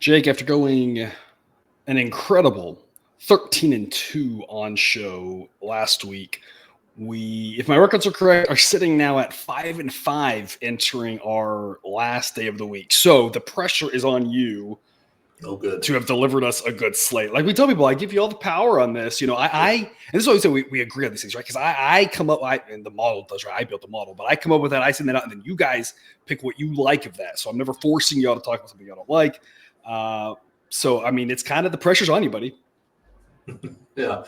Jake, after going an incredible 13-2 on show last week, we, if my records are correct, are sitting now at 5-5 entering our last day of the week. So the pressure is on you to have delivered us a good slate. Like we tell people, I give you all the power on this. You know, and this is always we agree on these things, right? Because I come up, and the model does, right? I built the model, but I come up with that, I send that out, and then you guys pick what you like of that. So I'm never forcing y'all to talk about something y'all don't like. So, I mean, it's kind of the pressure's on you, buddy. Yeah.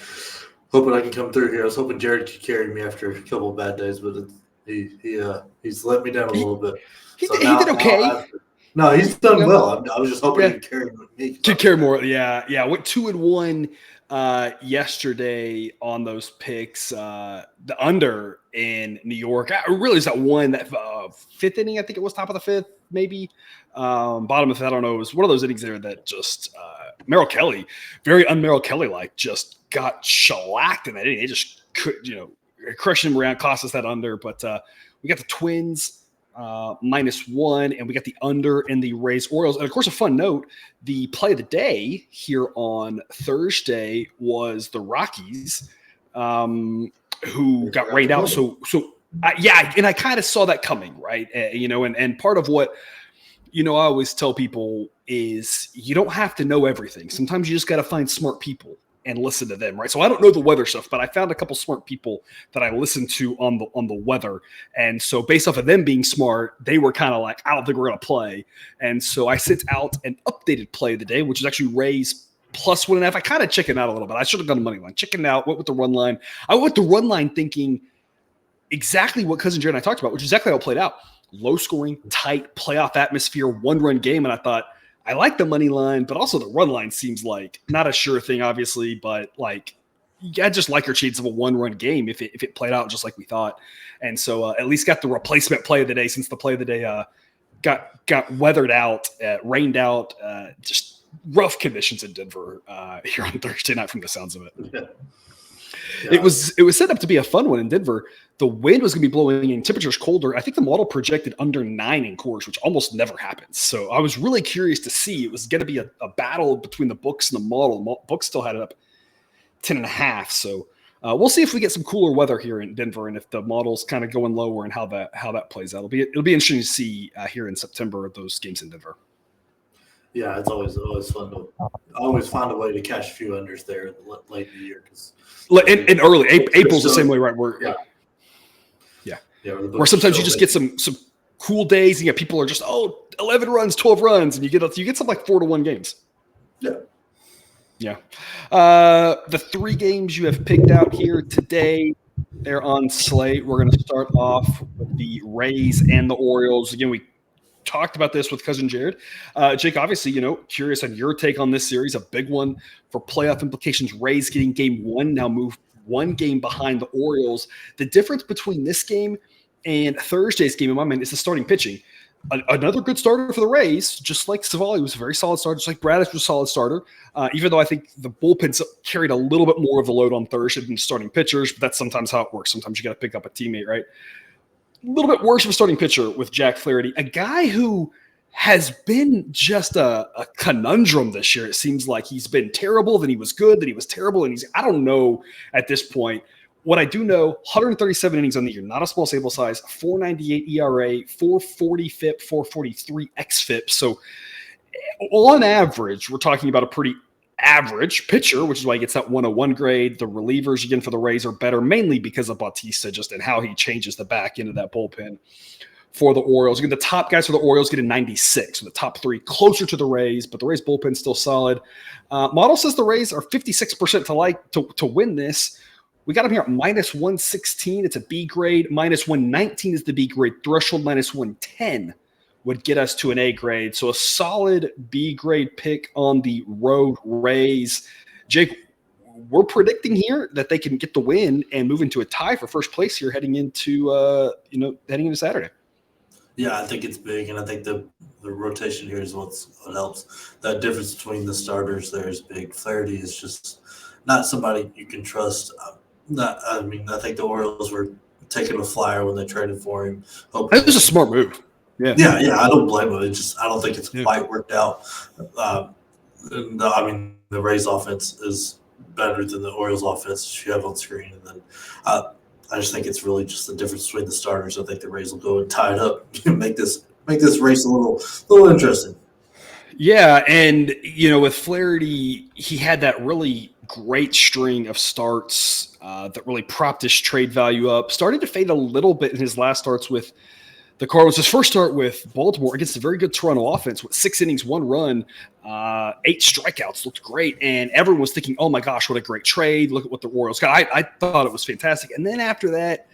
Hoping I can come through here. I was hoping Jared could carry me after a couple of bad days, but he's let me down a little bit. He did okay. No, he's done well. I was just hoping he could carry me. Could carry more. Yeah. Went 2-1 yesterday on those picks. The under in New York. Really, is that one that fifth inning? I think it was top of the fifth, maybe. Bottom of the fifth. I don't know. It was one of those innings there that just Merrill Kelly, very un-Merrill Kelly-like, just got shellacked in that inning. They just could, crushing him around, cost us that under. But we got the Twins -1, and we got the under in the Rays Orioles. And of course, a fun note: the play of the day here on Thursday was the Rockies, who got rained out. So and I kind of saw that coming, right? And part of what I always tell people is you don't have to know everything. Sometimes you just got to find smart people and listen to them, right? So I don't know the weather stuff, but I found a couple smart people that I listened to on the weather. And so based off of them being smart, they were kind of like, I don't think we're going to play. And so I sent out an updated play of the day, which is actually Rays +1.5. I kind of chickened out a little bit. I should have done the money line. Chickened out, went with the run line. I went with the run line thinking exactly what Cousin Jared and I talked about, which is exactly how it played out. Low scoring, tight, playoff atmosphere, one-run game. And I thought, I like the money line, but also the run line seems like not a sure thing, obviously, but like I just like your chances of a one-run game if it played out just like we thought. And so at least got the replacement play of the day, since the play of the day got weathered out, rained out, just rough conditions in Denver here on Thursday night from the sounds of it. Yeah. It was set up to be a fun one in Denver. The wind was going to be blowing and temperatures colder. I think the model projected under 9 in Coors, which almost never happens. So I was really curious to see. It was going to be a battle between the books and the model. The books still had it up 10.5. So we'll see if we get some cooler weather here in Denver, and if the model's kind of going lower and how that plays out. It'll be interesting to see here in September those games in Denver. Yeah, it's always fun to always find a way to catch a few unders there late in the year. In early April's the same way, right? Where sometimes you just get some cool days, and people are just 11 runs, 12 runs, and you get some like 4-1 games. Yeah. The 3 games you have picked out here today, they're on slate. We're going to start off with the Rays and the Orioles. Again, we talked about this with Cousin Jared. Jake, obviously, curious on your take on this series, a big one for playoff implications. Rays getting game 1, now move 1 game behind the Orioles. The difference between this game and Thursday's game, in my mind, is the starting pitching. Another good starter for the Rays, just like Savali was a very solid starter, just like Bradish was a solid starter, even though I think the bullpen carried a little bit more of the load on Thursday than starting pitchers, but that's sometimes how it works. Sometimes you got to pick up a teammate, right? A little bit worse of a starting pitcher with Jack Flaherty, a guy who has been just a conundrum this year. It seems like he's been terrible, then he was good, then he was terrible, and I don't know at this point. What I do know, 137 innings on the year, not a small sample size, 4.98 ERA, 4.40 FIP, 4.43 xFIP. So on average, we're talking about a pretty average pitcher, which is why he gets that 101 grade. The relievers, again, for the Rays are better, mainly because of Bautista, just and how he changes the back end of that bullpen for the Orioles. Again, the top guys for the Orioles get a 96, so the top 3 closer to the Rays, but the Rays bullpen still solid. Model says the Rays are 56% to win this. We got them here at -116. It's a B grade. -119 is the B grade threshold. -110 would get us to an A grade. So a solid B grade pick on the road Rays. Jake, we're predicting here that they can get the win and move into a tie for first place here heading into Saturday. Yeah, I think it's big, and I think the rotation here is what helps. That difference between the starters there is big. Flaherty is just not somebody you can trust. I think the Orioles were taking a flyer when they traded for him. It was a smart move. Yeah, I don't blame him. I don't think it's quite worked out. The Rays offense is better than the Orioles offense you have on screen, and then I just think it's really just the difference between the starters. I think the Rays will go and tie it up and make this race a little interesting. Yeah, and with Flaherty, he had that really great string of starts that really propped his trade value up. Started to fade a little bit in his last starts with the Cardinals. His first start with Baltimore against a very good Toronto offense with 6 innings, 1 run, 8 strikeouts, looked great. And everyone was thinking, oh my gosh, what a great trade. Look at what the Orioles got. I thought it was fantastic. And then after that,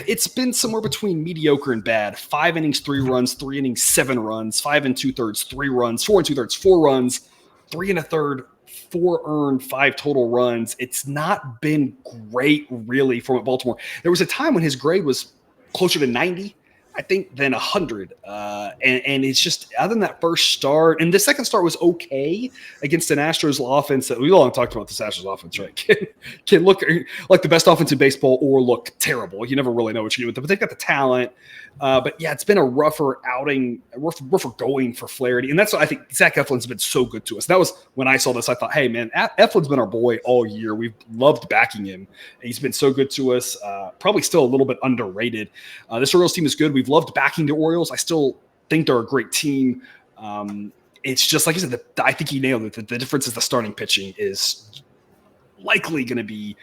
it's been somewhere between mediocre and bad. 5 innings, 3 runs, 3 innings, 7 runs, 5 2/3, 3 runs, 4 2/3, 4 runs, 3 1/3, 4 earned, 5 total runs. It's not been great, really, from Baltimore. There was a time when his grade was closer to 90, I think, than 100. And it's just, other than that first start, and the second start was okay against an Astros offense that we all talked about. This Astros offense, right? Can look like the best offense in baseball or look terrible. You never really know what you're doing with them, but they've got the talent. But yeah, it's been a rougher outing, rougher going for Flaherty. And that's what I think. Zach Eflin's been so good to us. That was when I saw this, I thought, hey, man, Eflin's been our boy all year. We've loved backing him. He's been so good to us. Probably still a little bit underrated. This Orioles team is good. We've loved backing the Orioles. I still think they're a great team. It's just, like you said, I think he nailed it. The difference is the starting pitching is likely going to be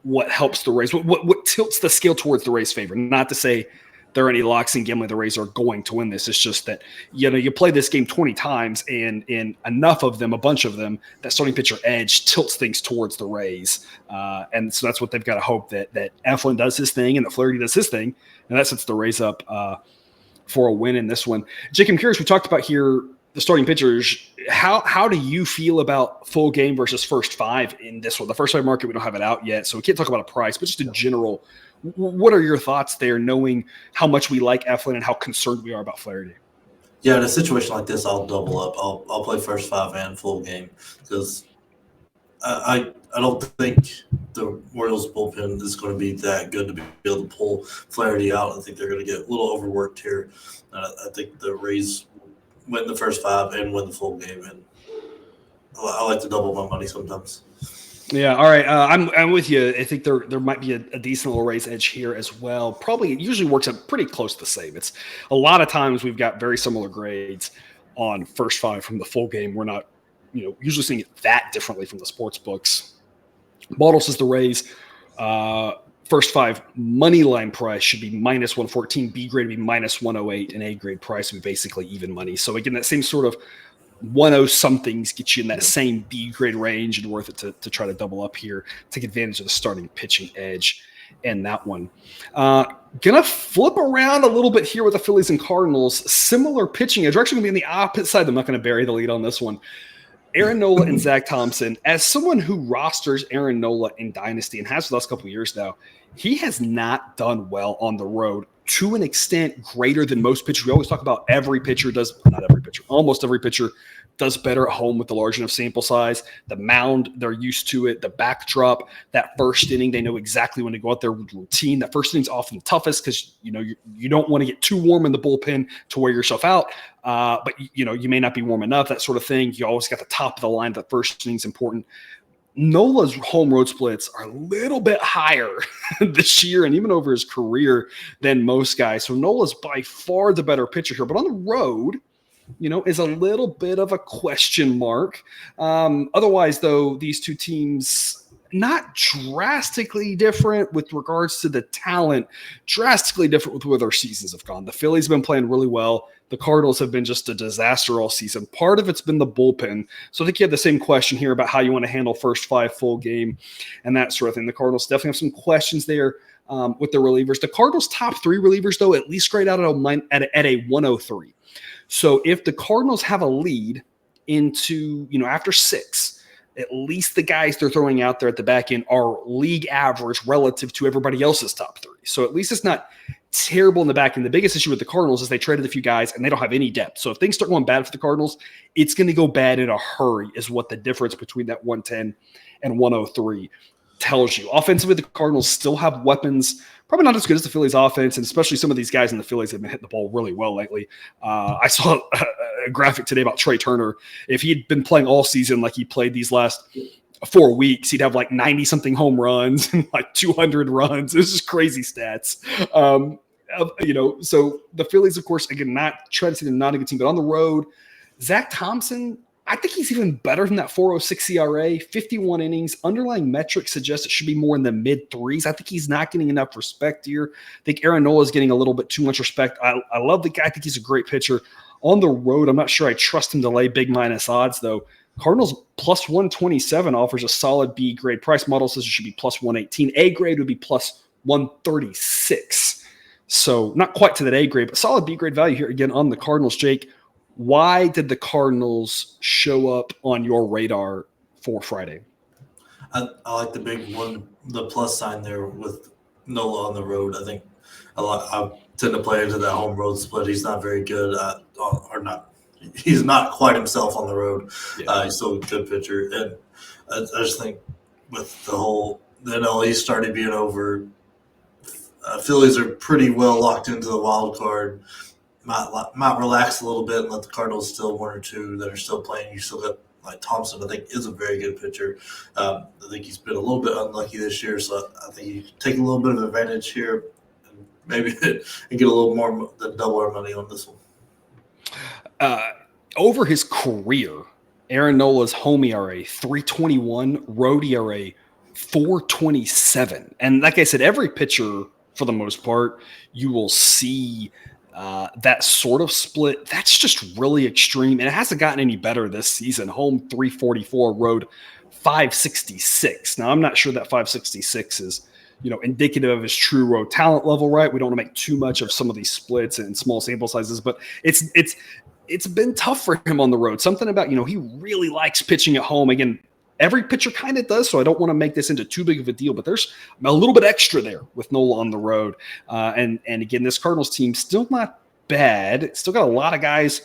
what helps the Rays, what tilts the scale towards the Rays' favor. Not to say there are any locks and gambling the Rays are going to win this. It's just that, you play this game 20 times and enough of them, a bunch of them, that starting pitcher edge tilts things towards the Rays. And so that's what they've got to hope, that Eflin does his thing and that Flaherty does his thing. And that sets the Rays up for a win in this one. Jake, I'm curious, we talked about here the starting pitchers. How do you feel about full game versus first 5 in this one? The first 5 market, we don't have it out yet, so we can't talk about a price, but just in general, what are your thoughts there, knowing how much we like Eflin and how concerned we are about Flaherty? Yeah, in a situation like this, I'll double up. I'll play first 5 and full game, because I don't think the Orioles bullpen is going to be that good to be able to pull Flaherty out. I think they're going to get a little overworked here. I think the Rays win the first 5 and win the full game, and I like to double my money sometimes. Yeah, all right. I'm with you. I think there might be a decent little Rays edge here as well. Probably, it usually works out pretty close to the same. It's a lot of times we've got very similar grades on first 5 from the full game. We're not, usually seeing it that differently from the sports books. Model says the Rays first 5 money line price should be -114, B grade would be -108, and A grade price would be basically even money. So again, that same sort of 10 somethings get you in that same B grade range, and worth it to try to double up here, take advantage of the starting pitching edge and that one. Gonna flip around a little bit here with the Phillies and Cardinals. Similar pitching edge. We're actually gonna be on the opposite side. I'm not gonna bury the lead on this one. Aaron Nola and Zach Thompson. As someone who rosters Aaron Nola in Dynasty and has for the last couple of years now, he has not done well on the road to an extent greater than most pitchers. We always talk about almost every pitcher does better at home with the large enough sample size. The mound, they're used to it. The backdrop, that first inning, they know exactly when to go out there with routine. That first inning's often the toughest because you don't want to get too warm in the bullpen to wear yourself out. But you may not be warm enough, that sort of thing. You always got the top of the line. That first inning's important. Nola's home road splits are a little bit higher this year and even over his career than most guys. So Nola's by far the better pitcher here. But on the road, is a little bit of a question mark. Otherwise, though, these two teams, not drastically different with regards to the talent, drastically different with where their seasons have gone. The Phillies have been playing really well. The Cardinals have been just a disaster all season. Part of it's been the bullpen. So I think you have the same question here about how you want to handle first 5 full game and that sort of thing. The Cardinals definitely have some questions there with the relievers. The Cardinals' top 3 relievers, though, at least grade out at a 103. So if the Cardinals have a lead into, after 6, at least the guys they're throwing out there at the back end are league average relative to everybody else's top 3. So at least it's not terrible in the back end. The biggest issue with the Cardinals is they traded a few guys and they don't have any depth. So if things start going bad for the Cardinals, it's going to go bad in a hurry, is what the difference between that 110 and 103 tells you. Offensively, the Cardinals still have weapons, probably not as good as the Phillies offense, and especially some of these guys in the Phillies have been hitting the ball really well lately. I saw a graphic today about Trey Turner. If he'd been playing all season like he played these last 4 weeks, he'd have like 90-something home runs and like 200 runs. It was just crazy stats. So the Phillies, of course, again, not trying to say they're not a good team, but on the road, Zach Thompson, I think he's even better than that 4.06 ERA, 51 innings. Underlying metrics suggest it should be more in the mid-threes. I think he's not getting enough respect here. I think Aaron Nola is getting a little bit too much respect. I love the guy. I think he's a great pitcher. On the road, I'm not sure I trust him to lay big minus odds, though. Cardinals plus 127 offers a solid B grade. Price model says it should be plus 118. A grade would be plus 136. So not quite to that A grade, but solid B grade value here again on the Cardinals. Jake, why did the Cardinals show up on your radar for Friday? I like the big one, the plus sign there with Nola on the road. I think I tend to play into that home road split. He's not very good, he's not quite himself on the road. Yeah. He's still a good pitcher. And I just think with the NL started being over, Phillies are pretty well locked into the wild card. Might relax a little bit and let the Cardinals still one or two that are still playing. You still got like Thompson, I think, is a very good pitcher. I think he's been a little bit unlucky this year, so I think you take a little bit of advantage here and maybe and get a little more than double our money on this one. Over his career, Aaron Nola's home ERA 3.21, road ERA 4.27, and like I said, every pitcher for the most part, you will see that sort of split. That's just really extreme, and it hasn't gotten any better this season. Home 344, road 566. Now, I'm not sure that 566 is indicative of his true road talent level, right? We don't want to make too much of some of these splits and small sample sizes, but it's been tough for him on the road. Something about he really likes pitching at home. Again, every pitcher kind of does, so I don't want to make this into too big of a deal, but there's a little bit extra there with Nola on the road. And again, this Cardinals team still not bad. Still got a lot of guys,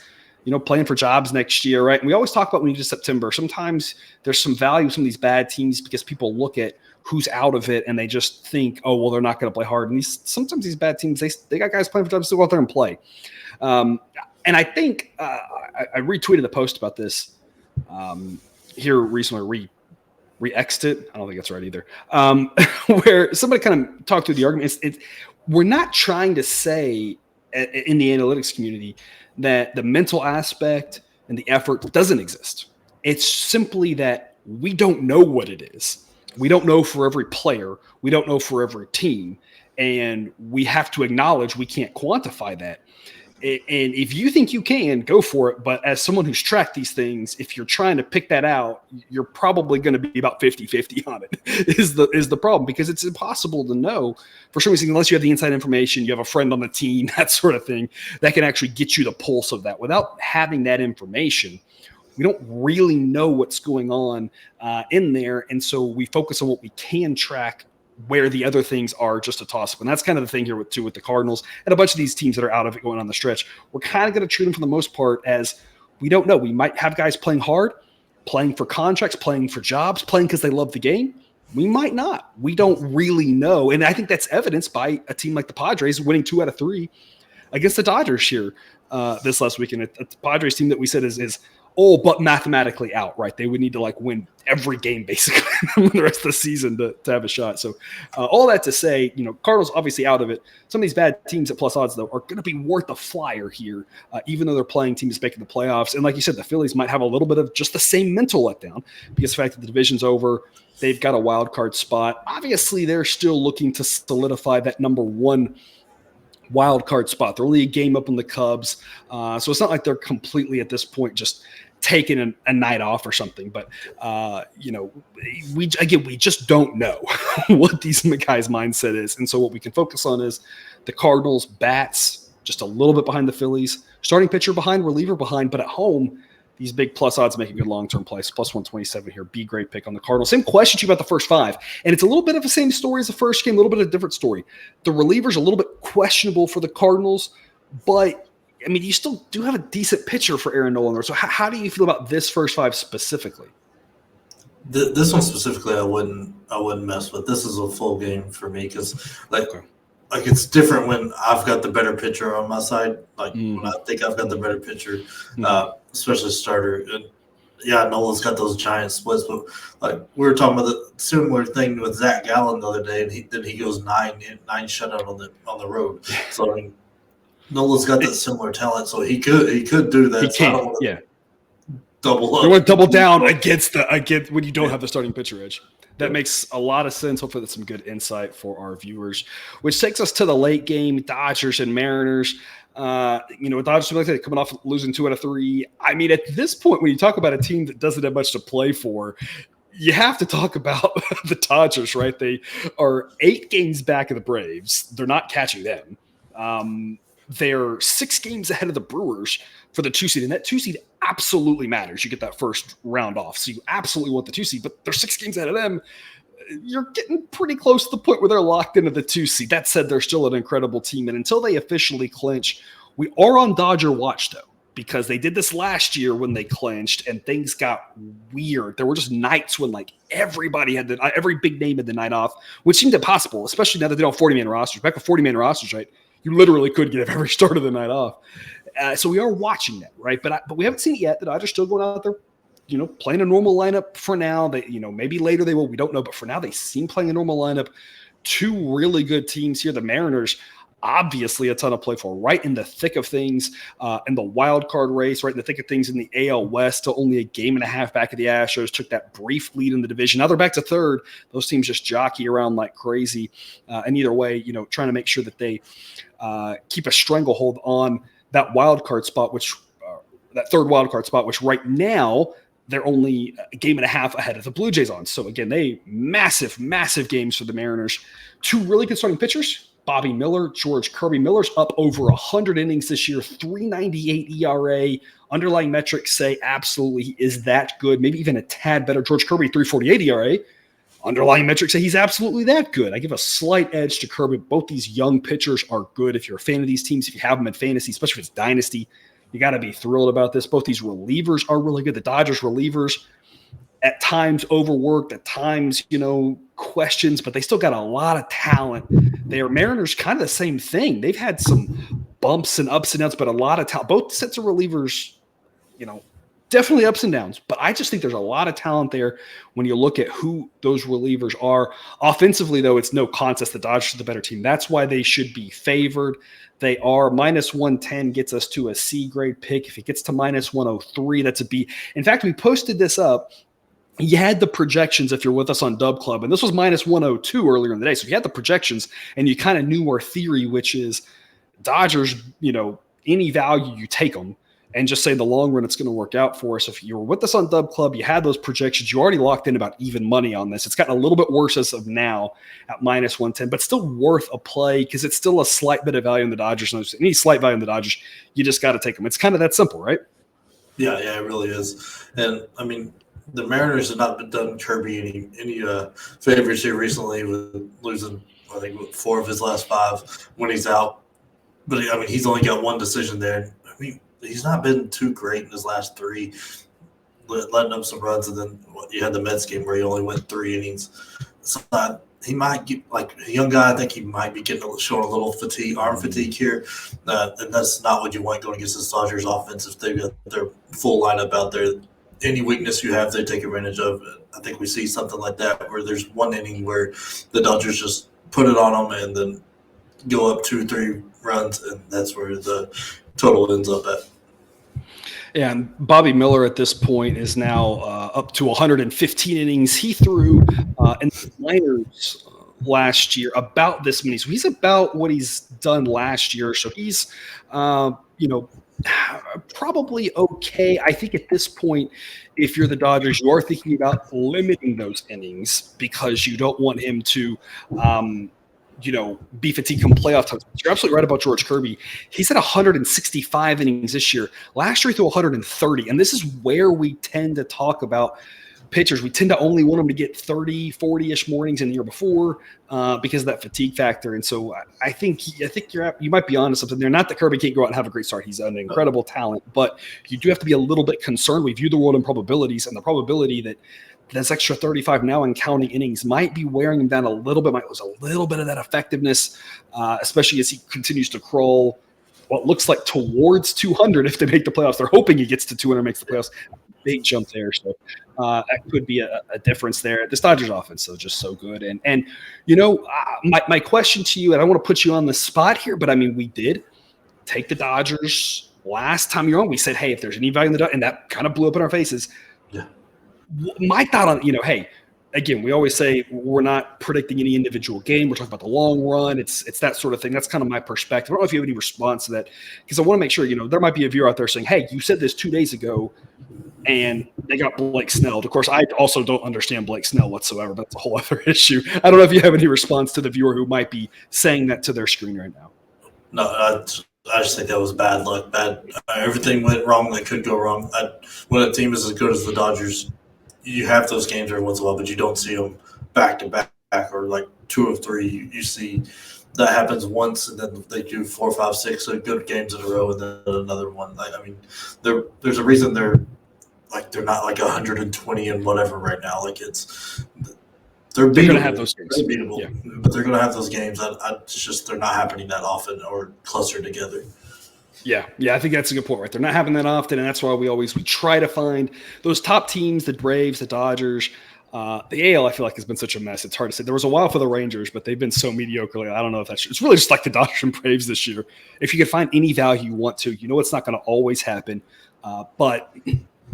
playing for jobs next year, right? And we always talk about when you get to September, sometimes there's some value in some of these bad teams because people look at who's out of it and they just think, oh, well, they're not going to play hard. And sometimes these bad teams, they got guys playing for jobs still go out there and play. And I think I retweeted a post about this here recently, re-exed it. I don't think that's right either. Where somebody kind of talked through the argument. We're not trying to say in the analytics community that the mental aspect and the effort doesn't exist. It's simply that we don't know what it is. We don't know for every player. We don't know for every team. And we have to acknowledge we can't quantify that. And if you think you can, go for it. But as someone who's tracked these things, if you're trying to pick that out, you're probably going to be about 50-50 on it is the problem, because it's impossible to know for some reason unless you have the inside information, you have a friend on the team, that sort of thing, that can actually get you the pulse of that. Without having that information, we don't really know what's going on in there. And so we focus on what we can track, where the other things are just a toss-up. And that's kind of the thing here with the Cardinals and a bunch of these teams that are out of it going on the stretch. We're kind of going to treat them for the most part as we don't know. We might have guys playing hard, playing for contracts, playing for jobs, playing because they love the game. We might not. We don't really know. And I think that's evidenced by a team like the Padres winning 2 out of 3 against the Dodgers here this last weekend. A Padres team that we said is all but mathematically out, right? They would need to win every game basically the rest of the season to have a shot. So all that to say, Cardinals obviously out of it. Some of these bad teams at plus odds though are going to be worth a flyer here, even though they're playing teams making the playoffs. And like you said, the Phillies might have a little bit of just the same mental letdown because the fact that the division's over, they've got a wild card spot. Obviously, they're still looking to solidify that number 1 wild card spot. They're only a game up on the Cubs. So it's not like they're completely at this point just taking a night off or something. But, we just don't know what these guys' mindset is. And so what we can focus on is the Cardinals bats just a little bit behind the Phillies, starting pitcher behind, reliever behind, but at home, these big plus odds make a good long-term play. So plus 127 here. B grade pick on the Cardinals. Same question to you about the first 5. And it's a little bit of the same story as the first game, a little bit of a different story. The reliever's a little bit questionable for the Cardinals, but you still do have a decent pitcher for Aaron Nola. So how do you feel about this first 5 specifically? This one specifically, I wouldn't mess with. This is a full game for me because like it's different when I've got the better pitcher on my side. Like when I think I've got the better pitcher, especially starter. And yeah, Nola's got those giant splits, but like we were talking about the similar thing with Zach Gallen the other day, and he goes nine shutout on the road. So I mean, Nola's got that similar talent, so he could do that. He can, double up. You want to double down against when you don't have the starting pitcher edge. That makes a lot of sense. Hopefully that's some good insight for our viewers, which takes us to the late game, Dodgers and Mariners. Dodgers, like I said, coming off losing 2 out of 3. I mean, at this point, when you talk about a team that doesn't have much to play for, you have to talk about the Dodgers, right? They are 8 games back of the Braves. They're not catching them. They're 6 games ahead of the Brewers for the 2 seed, and that 2 seed absolutely matters. You get that first round off, so you absolutely want the 2 seed, but they're 6 games ahead of them. You're getting pretty close to the point where they're locked into the 2 seed. That said, they're still an incredible team, and until they officially clinch, we are on Dodger watch, though, because they did this last year when they clinched, and things got weird. There were just nights when everybody had every big name had the night off, which seemed impossible, especially now that they don't have 40-man rosters. Back with 40-man rosters, right? You literally could get every start of the night off. So we are watching that, right? But we haven't seen it yet. The Dodgers still going out there, playing a normal lineup for now. They, maybe later they will. We don't know. But for now, they seem playing a normal lineup. 2 really good teams here. The Mariners, obviously a ton of play for, right in the thick of things in the wild card race, right in the thick of things in the AL West, still only a game and a half back of the Astros, took that brief lead in the division. Now they're back to 3rd. Those teams just jockey around like crazy. And either way, trying to make sure that they keep a stranglehold on that wild card spot, that 3rd wild card spot, which right now they're only a game and a half ahead of the Blue Jays on. So again, massive games for the Mariners. 2 really good starting pitchers, Bobby Miller, George Kirby. Miller's up over 100 innings this year, 3.98 ERA. Underlying metrics say absolutely he is that good, maybe even a tad better. George Kirby, 3.48 ERA. Underlying metrics say he's absolutely that good. I give a slight edge to Kirby. Both these young pitchers are good. If you're a fan of these teams, if you have them in fantasy, especially if it's dynasty, you got to be thrilled about this. Both these relievers are really good. The Dodgers relievers at times overworked, at times, questions, but they still got a lot of talent. They are Mariners, kind of the same thing. They've had some bumps and ups and downs, but a lot of talent. Both sets of relievers, definitely ups and downs, but I just think there's a lot of talent there when you look at who those relievers are. Offensively, though, it's no contest. The Dodgers are the better team. That's why they should be favored. They are -110 gets us to a C grade pick. If it gets to -103, that's a B. In fact, we posted this up. You had the projections if you're with us on Dub Club, and this was -102 earlier in the day. So if you had the projections and you kind of knew our theory, which is Dodgers, any value you take them, and just say in the long run it's going to work out for us. If you were with us on Dub Club, you had those projections, you already locked in about even money on this. It's gotten a little bit worse as of now at -110, but still worth a play because it's still a slight bit of value in the Dodgers. And any slight value in the Dodgers, you just got to take them. It's kind of that simple, right? Yeah, it really is. And I mean, the Mariners have not done Kirby any favors here recently with losing, I think, 4 of his last 5 when he's out. But I mean, he's only got 1 decision there. I mean, he's not been too great in his last 3, letting up some runs, and then you had the Mets game where he only went 3 innings. So he might get, like a young guy, I think he might be showing a little arm fatigue here, and that's not what you want going against the Dodgers offense if they've got their full lineup out there. Any weakness you have, they take advantage of. I think we see something like that where there's 1 inning where the Dodgers just put it on them and then go up 2-3 runs, and that's where the total ends up at. And Bobby Miller at this point is now up to 115 innings. He threw in the minors last year about this many. So he's about what he's done last year. So he's, probably okay. I think at this point, if you're the Dodgers, you are thinking about limiting those innings because you don't want him to be fatigued come playoff time. You're absolutely right about George Kirby. He's at 165 innings this year. Last year he threw 130. And this is where we tend to talk about pitchers. We tend to only want them to get 30, 40-ish more innings in the year before because of that fatigue factor. And so I think you might be onto something there. Not that Kirby can't go out and have a great start. He's an incredible talent, but you do have to be a little bit concerned. We view the world in probabilities, and the probability that this extra 35 now and counting innings might be wearing him down a little bit, might lose a little bit of that effectiveness, especially as he continues to crawl what looks like towards 200 if they make the playoffs. They're hoping he gets to 200 and makes the playoffs. Big jump there. So that could be a difference there. This Dodgers offense is just so good. And my question to you, and I want to put you on the spot here, but I mean, we did take the Dodgers last time you're on. We said, hey, if there's any value in the Dodgers, and that kind of blew up in our faces. Yeah. My thought on, hey, again, we always say we're not predicting any individual game. We're talking about the long run. It's that sort of thing. That's kind of my perspective. I don't know if you have any response to that, because I want to make sure, there might be a viewer out there saying, hey, you said this 2 days ago and they got Blake Snell. Of course, I also don't understand Blake Snell whatsoever. That's a whole other issue. I don't know if you have any response to the viewer who might be saying that to their screen right now. No, I just think that was bad luck. Everything went wrong that could go wrong. When a team is as good as the Dodgers, you have those games every once in a while, but you don't see them back to back or like 2 of 3. You see that happens once, and then they do 4, 5, 6 good games in a row, and then another one. There's a reason they're not like 120 and whatever right now. They're going to have those games. They're beatable, yeah. But they're going to have those games. It's just they're not happening that often or closer together. Yeah, I think that's a good point, right? They're not happening that often, and that's why we try to find those top teams, the Braves, the Dodgers. The AL, I feel like, has been such a mess. It's hard to say. There was a while for the Rangers, but they've been so mediocre. I don't know if that's – it's really just like the Dodgers and Braves this year. If you can find any value you want to, it's not going to always happen. But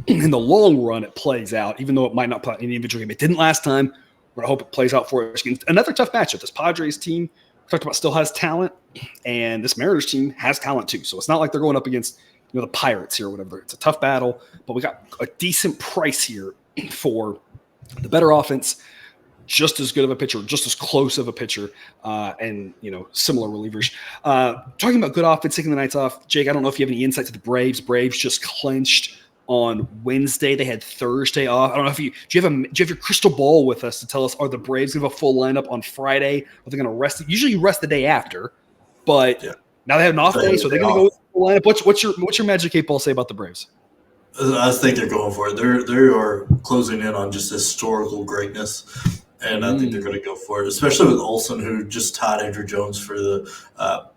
in the long run, it plays out, even though it might not play in any individual game. It didn't last time. We're going to hope it plays out for us. Another tough matchup. This Padres team – talked about still has talent, and this Mariners team has talent too. So it's not like they're going up against the Pirates here or whatever. It's a tough battle, but we got a decent price here for the better offense, just as good of a pitcher, just as close of a pitcher, and similar relievers. Talking about good offense, taking the nights off. Jake, I don't know if you have any insight to the Braves. Braves just clinched on Wednesday. They had Thursday off. I don't know if do you have your crystal ball with us to tell us, are the Braves going to have a full lineup on Friday? Are they going to rest? Usually you rest the day after, but now they have an off day, so they're going to go with the full lineup. What's your Magic 8 Ball say about the Braves? I think they're going for it. They are closing in on just historical greatness, and I think they're going to go for it, especially with Olsen, who just tied Andrew Jones for the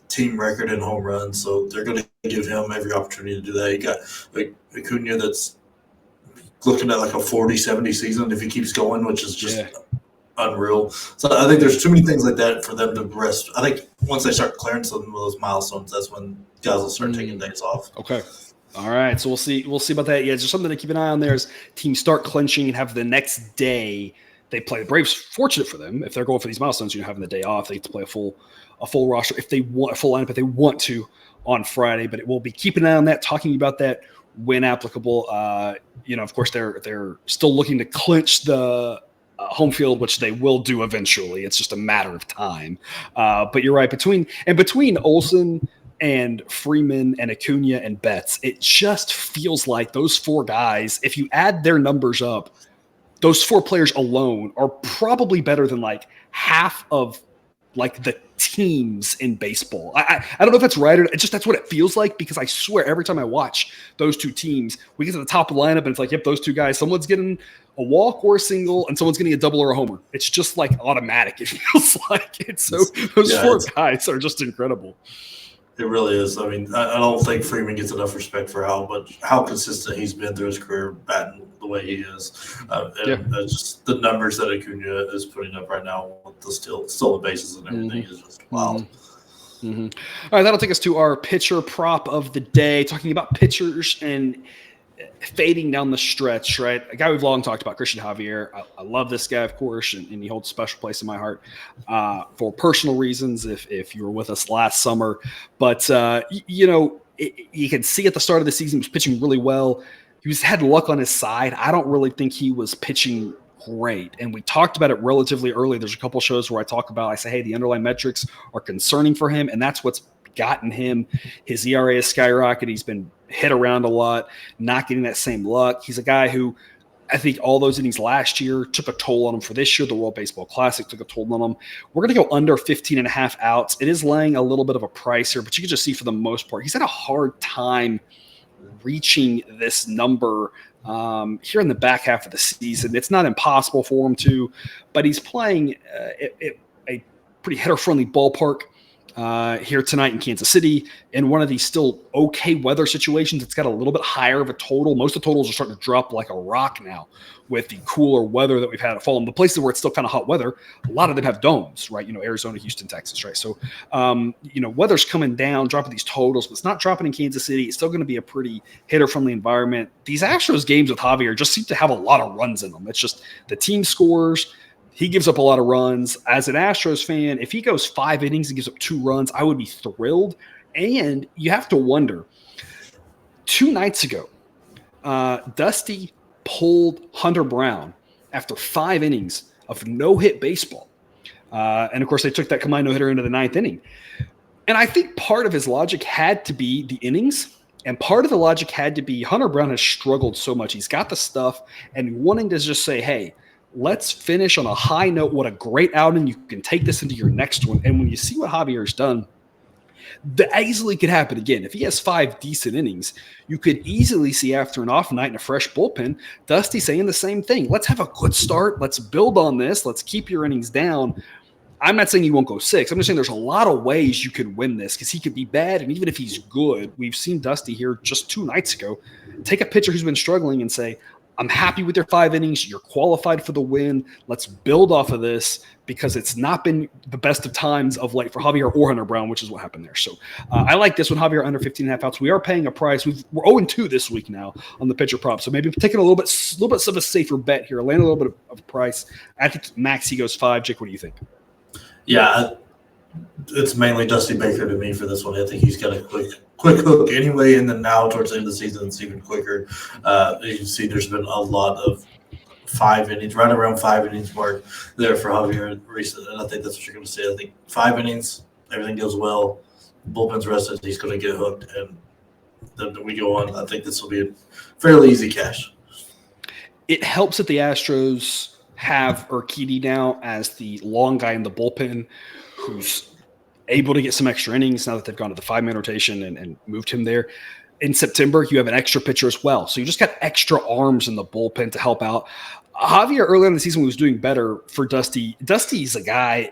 team record in home runs. So they're going to give him every opportunity to do that. You got Acuna that's looking at like a 40-70 season if he keeps going, which is just unreal. So I think there's too many things like that for them to rest. I think once they start clearing some of those milestones, that's when guys will start taking days off. Okay. All right. So we'll see about that. Yeah, it's just something to keep an eye on there as teams start clinching and have the next day they play. The Braves, fortunate for them, if they're going for these milestones, having the day off, they get to play a full roster if they want a full lineup, if they want to on Friday. But it will be keeping an eye on that, talking about that when applicable. Of course, they're still looking to clinch the home field, which they will do eventually. It's just a matter of time. But you're right, between Olsen and Freeman and Acuna and Betts, it just feels like those 4 guys, if you add their numbers up, those 4 players alone are probably better than like half of like the teams in baseball. I don't know if that's right or it's just that's what it feels like, because I swear every time I watch those 2 teams, we get to the top of the lineup and it's like, yep, those 2 guys, someone's getting a walk or a single and someone's getting a double or a homer. It's just like automatic. It feels like it's so those 4 guys are just incredible. It really is. I mean, I don't think Freeman gets enough respect for how consistent he's been through his career batting the way he is. Just the numbers that Acuna is putting up right now with the still the bases and everything is just wild. Mm-hmm. All right, that'll take us to our pitcher prop of the day, talking about pitchers and fading down the stretch, right? A guy we've long talked about, Christian Javier. I love this guy, of course, and he holds a special place in my heart for personal reasons if you were with us last summer. But, you can see at the start of the season he was pitching really well. He had luck on his side. I don't really think he was pitching great. And we talked about it relatively early. There's a couple shows where I say, hey, the underlying metrics are concerning for him, and that's what's gotten him. His ERA has skyrocketed. He's been hit around a lot, not getting that same luck. He's a guy who I think all those innings last year took a toll on him for this year. The World Baseball Classic took a toll on him. We're going to go under 15.5 outs. It is laying a little bit of a price here, but you can just see for the most part, he's had a hard time reaching this number here in the back half of the season. It's not impossible for him to, but he's playing a pretty hitter-friendly ballpark here tonight in Kansas City in one of these still okay weather situations. It's got a little bit higher of a total. Most of the totals are starting to drop like a rock now with the cooler weather that we've had at fall. And the places where it's still kind of hot weather, a lot of them have domes, right? Arizona, Houston, Texas, right? So, weather's coming down, dropping these totals, but it's not dropping in Kansas City. It's still going to be a pretty hitter-friendly environment. These Astros games with Javier just seem to have a lot of runs in them. It's just the team scores. He gives up a lot of runs. As an Astros fan, if he goes 5 innings and gives up 2 runs, I would be thrilled. And you have to wonder, 2 nights ago, Dusty pulled Hunter Brown after 5 innings of no-hit baseball. And, of course, they took that combined no-hitter into the 9th inning. And I think part of his logic had to be the innings, and part of the logic had to be Hunter Brown has struggled so much. He's got the stuff, and wanting to just say, hey, let's finish on a high note. What a great outing. You can take this into your next one. And when you see what Javier's done, that easily could happen again. If he has 5 decent innings, you could easily see after an off night and a fresh bullpen, Dusty saying the same thing. Let's have a good start. Let's build on this. Let's keep your innings down. I'm not saying he won't go 6. I'm just saying there's a lot of ways you could win this because he could be bad. And even if he's good, we've seen Dusty here just 2 nights ago take a pitcher who's been struggling and say, I'm happy with your 5 innings. You're qualified for the win. Let's build off of this because it's not been the best of times of late for Javier or Hunter Brown, which is what happened there. So I like this one, Javier under 15.5 outs. We are paying a price. We're 0-2 this week now on the pitcher prop. So maybe taking a little bit of a safer bet here, land a little bit of a price. I think max he goes 5. Jake, what do you think? Yeah, it's mainly Dusty Baker to me for this one. I think he's got a quick hook anyway, and then now towards the end of the season, it's even quicker. You can see there's been a lot of 5 innings, right around 5 innings mark there for Javier recently, and I think that's what you're going to see. I think 5 innings, everything goes well, bullpen's rested, he's going to get hooked, and then we go on. I think this will be a fairly easy cash. It helps that the Astros have Urquidy now as the long guy in the bullpen who's able to get some extra innings now that they've gone to the 5-man rotation and moved him there. In September, you have an extra pitcher as well. So you just got extra arms in the bullpen to help out. Javier earlier in the season was doing better for Dusty. Dusty's a guy,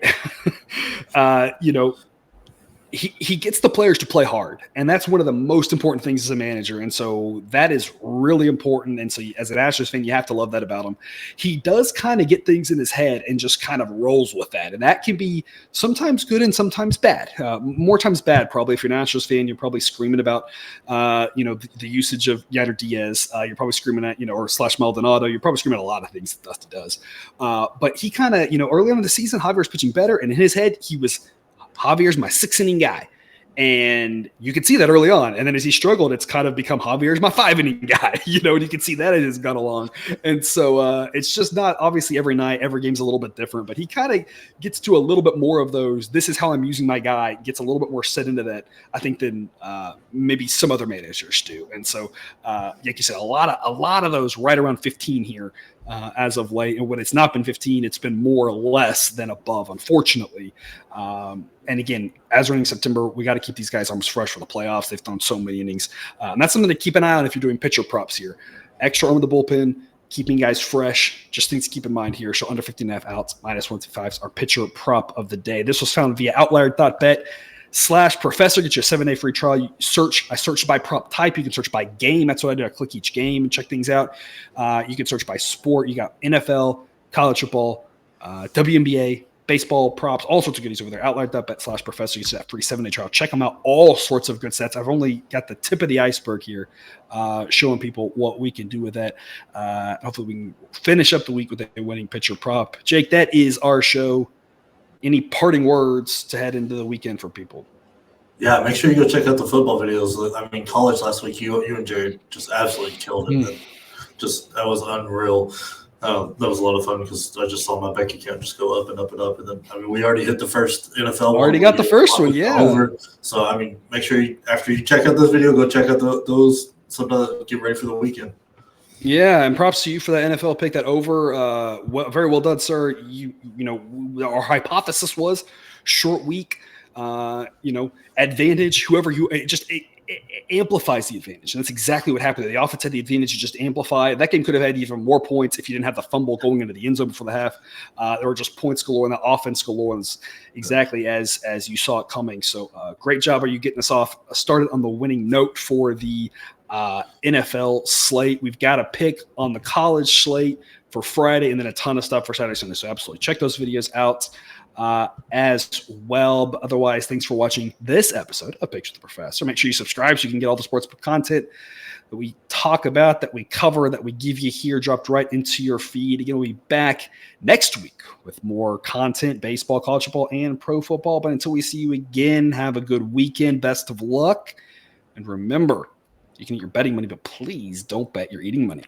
he gets the players to play hard, and that's one of the most important things as a manager. And so that is really important. And so as an Astros fan, you have to love that about him. He does kind of get things in his head and just kind of rolls with that. And that can be sometimes good and sometimes bad. More times bad, probably. If you're an Astros fan, you're probably screaming about, the usage of Yainer Diaz. You're probably screaming at, or / Maldonado. You're probably screaming at a lot of things that Dusty does. But he kind of, early on in the season, Javier's pitching better. And in his head, he was – Javier's my 6-inning guy. And you could see that early on. And then as he struggled, it's kind of become Javier's my 5-inning guy, and you can see that as it's gone along. And so it's just not obviously every night, every game's a little bit different, but he kind of gets to a little bit more of those. This is how I'm using my guy, gets a little bit more set into that, I think, than maybe some other managers do. And so, like you said, a lot of those right around 15 here as of late. And when it's not been 15, it's been more or less than above, unfortunately. And again, as we're in September, we got to keep these guys arms fresh for the playoffs. They've thrown so many innings. And that's something to keep an eye on if you're doing pitcher props here. Extra arm of the bullpen, keeping guys fresh. Just things to keep in mind here. So under 15.5 outs, -125 our pitcher prop of the day. This was found via Outlier.bet /professor. Get you a 7-day free trial. I searched by prop type. You can search by game. That's what I do. I click each game and check things out. You can search by sport. You got NFL, college football, WNBA, baseball props, all sorts of goodies over there. Outlier.bet /professor. You get that free 7-day trial. Check them out. All sorts of good sets. I've only got the tip of the iceberg here, showing people what we can do with that. Hopefully we can finish up the week with a winning pitcher prop. Jake, that is our show. Any parting words to head into the weekend for people? Yeah, make sure you go check out the football videos. I mean, college last week, you and Jared just absolutely killed it. That was unreal. That was a lot of fun because I just saw my bank account just go up and up and up. And then, we already hit the first NFL. Already got the first one, yeah. Over. So, make sure after you check out this video, go check out those. Sometimes get ready for the weekend. Yeah, and props to you for that NFL pick, that over. Very well done, sir. Our hypothesis was short week. Advantage. Whoever amplifies the advantage. And that's exactly what happened. The offense had the advantage to just amplify. That game could have had even more points if you didn't have the fumble going into the end zone before the half. There were just points galore and the offense galore, and exactly as you saw it coming. So great job. Are you getting us off started on the winning note for the NFL slate? We've got a pick on the college slate for Friday and then a ton of stuff for Saturday, Sunday. So absolutely check those videos out as well. But otherwise, thanks for watching this episode of Picks with the Professor. Make sure you subscribe so you can get all the sports content that we talk about, that we cover, that we give you here, dropped right into your feed. Again, we'll be back next week with more content, baseball, college football, and pro football. But until we see you again, have a good weekend. Best of luck. And remember, you can eat your betting money, but please don't bet your eating money.